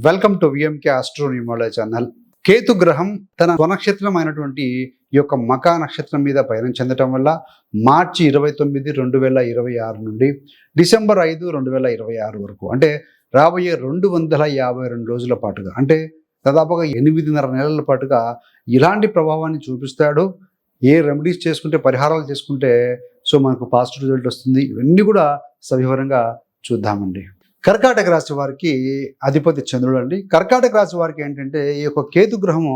Welcome to VMK astro numerology channel. కేతు గ్రహం తన స్వనక్షత్రం అయినటువంటి ఈ యొక్క మకా నక్షత్రం మీద పయనం చెందటం వల్ల మార్చి 29, 2026 నుండి డిసెంబర్ 5, 2026 వరకు, అంటే రాబోయే 252 రోజుల పాటుగా, అంటే దాదాపుగా 8.5 నెలల పాటుగా ఇలాంటి ప్రభావాన్ని చూపిస్తాడు. ఏ రెమెడీస్ చేసుకుంటే, పరిహారాలు చేసుకుంటే మనకు పాజిటివ్ రిజల్ట్ వస్తుంది, ఇవన్నీ కూడా సవివరంగా చూద్దామండి. కర్కాటక రాశి వారికి అధిపతి చంద్రుడు అండి. కర్కాటక రాశి వారికి ఏంటంటే ఈ యొక్క కేతు గ్రహము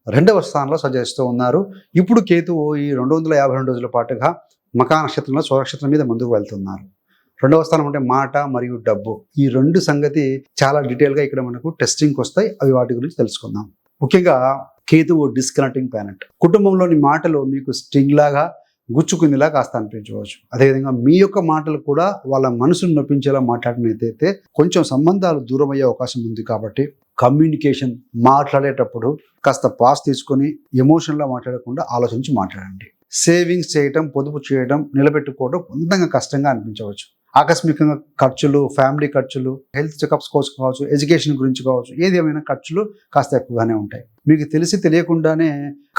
2వ స్థానంలో సంచరిస్తూ ఉన్నారు. ఇప్పుడు కేతువు ఈ 252 రోజుల పాటుగా మకా నక్షత్రంలో స్వనక్షత్రం మీద ముందుకు వెళ్తున్నారు. 2వ స్థానం అంటే మాట మరియు డబ్బు, ఈ రెండు సంగతి చాలా డీటెయిల్గా ఇక్కడ మనకు టెస్టింగ్కి వస్తాయి. అవి వాటి గురించి తెలుసుకుందాం. ముఖ్యంగా కేతువు డిస్కనెక్టింగ్ ప్లానెట్. కుటుంబంలోని మాటలు మీకు స్టింగ్ లాగా, గుచ్చుకుందిలా కాస్త అనిపించవచ్చు. అదేవిధంగా మీ యొక్క మాటలు కూడా వాళ్ళ మనసును నొప్పించేలా మాట్లాడినట్టయితే కొంచెం సంబంధాలు దూరం అయ్యే అవకాశం ఉంది. కాబట్టి కమ్యూనికేషన్ మాట్లాడేటప్పుడు కాస్త పాస్ తీసుకొని ఎమోషన్లా మాట్లాడకుండా ఆలోచించి మాట్లాడండి. సేవింగ్స్ చేయటం, పొదుపు చేయడం, నిలబెట్టుకోవడం కొంతంగా కష్టంగా అనిపించవచ్చు. ఆకస్మికంగా ఖర్చులు, ఫ్యామిలీ ఖర్చులు, హెల్త్ చెకప్స్ కోసం కావచ్చు, ఎడ్యుకేషన్ గురించి కావచ్చు, ఏది ఏమైనా ఖర్చులు కాస్త ఎక్కువగానే ఉంటాయి. మీకు తెలిసి తెలియకుండానే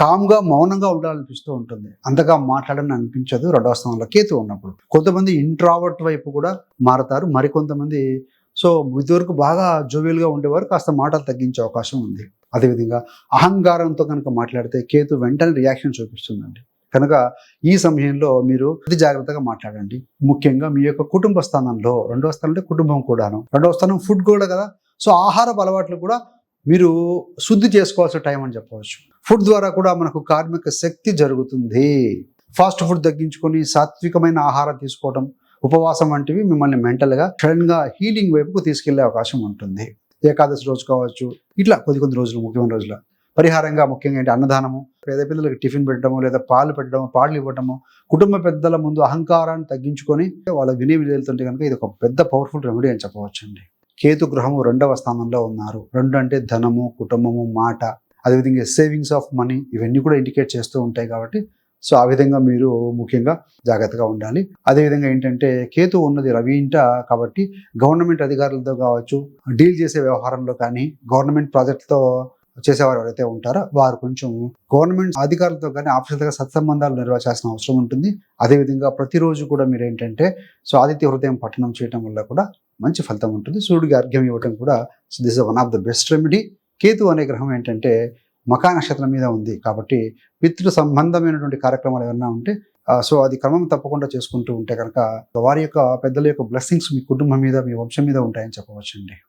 కామ్గా, మౌనంగా ఉండాలనిపిస్తూ ఉంటుంది. అంతగా మాట్లాడని అనిపించదు 2వ స్థానంలో కేతు ఉన్నప్పుడు. కొంతమంది ఇంట్రావర్ట్ వైపు కూడా మారతారు. మరికొంతమంది ఇదివరకు బాగా జోవియల్గా ఉండేవారు కాస్త మాటలు తగ్గించే అవకాశం ఉంది. అదేవిధంగా అహంకారంతో కనుక మాట్లాడితే కేతు వెంటనే రియాక్షన్ చూపిస్తుందండి. కనుక ఈ సమయంలో మీరు అతి జాగ్రత్తగా మాట్లాడండి. ముఖ్యంగా మీ యొక్క కుటుంబ స్థానంలో, 2వ స్థానం అంటే కుటుంబం కూడాను, 2వ స్థానం ఫుడ్ కూడా కదా. ఆహారపు అలవాట్లు కూడా మీరు శుద్ధి చేసుకోవాల్సిన టైం అని చెప్పవచ్చు. ఫుడ్ ద్వారా కూడా మనకు కార్మిక శక్తి జరుగుతుంది. ఫాస్ట్ ఫుడ్ తగ్గించుకొని సాత్వికమైన ఆహారం తీసుకోవడం, ఉపవాసం వంటివి మిమ్మల్ని మెంటల్గా, సడన్గా హీలింగ్ వైపుకు తీసుకెళ్లే అవకాశం ఉంటుంది. ఏకాదశి రోజు కావచ్చు, ఇట్లా కొద్ది రోజులు, ముఖ్యమైన రోజుల పరిహారంగా ముఖ్యంగా ఏంటి, అన్నదానము, పేద పిల్లలకి టిఫిన్ పెట్టడము, లేదా పాలు పెట్టడము, పాలు ఇవ్వటము, కుటుంబ పెద్దల ముందు అహంకారాన్ని తగ్గించుకొని వాళ్ళ వినయ విధేయులతుంటే కనుక ఇది ఒక పెద్ద పవర్ఫుల్ రెమెడీ అని చెప్పవచ్చండి. కేతు గ్రహము 2వ స్థానంలో ఉన్నారు. 2 అంటే ధనము, కుటుంబము, మాట, అదేవిధంగా సేవింగ్స్ ఆఫ్ మనీ, ఇవన్నీ కూడా ఇండికేట్ చేస్తూ ఉంటాయి. కాబట్టి ఆ విధంగా మీరు ముఖ్యంగా జాగ్రత్తగా ఉండాలి. అదేవిధంగా ఏంటంటే కేతు ఉన్నది రవి ఇంట, కాబట్టి గవర్నమెంట్ అధికారులతో కావచ్చు, డీల్ చేసే వ్యవహారంలో కానీ, గవర్నమెంట్ ప్రాజెక్టుతో చేసేవారు ఎవరైతే ఉంటారో వారు కొంచెం గవర్నమెంట్ అధికారులతో కానీ, ఆఫీసర్లతో సత్సంబంధాలు నిర్వహించాల్సిన అవసరం ఉంటుంది. అదేవిధంగా ప్రతిరోజు కూడా మీరు ఏంటంటే ఆదిత్య హృదయం పఠనం చేయడం వల్ల కూడా మంచి ఫలితం ఉంటుంది. సూర్యుడికి అర్ఘ్యం ఇవ్వడం కూడా this is one of the best remedy. Ketu అనే గ్రహం ఏంటంటే మకా నక్షత్రం మీద ఉంది కాబట్టి పితృ సంబంధమైనటువంటి కార్యక్రమాలు ఏమైనా ఉంటే అది క్రమం తప్పకుండా చేసుకుంటూ ఉంటే కనుక వారి యొక్క పెద్దల యొక్క బ్లెస్సింగ్స్ మీ కుటుంబం మీద, మీ వంశం మీద ఉంటాయని చెప్పవచ్చండి.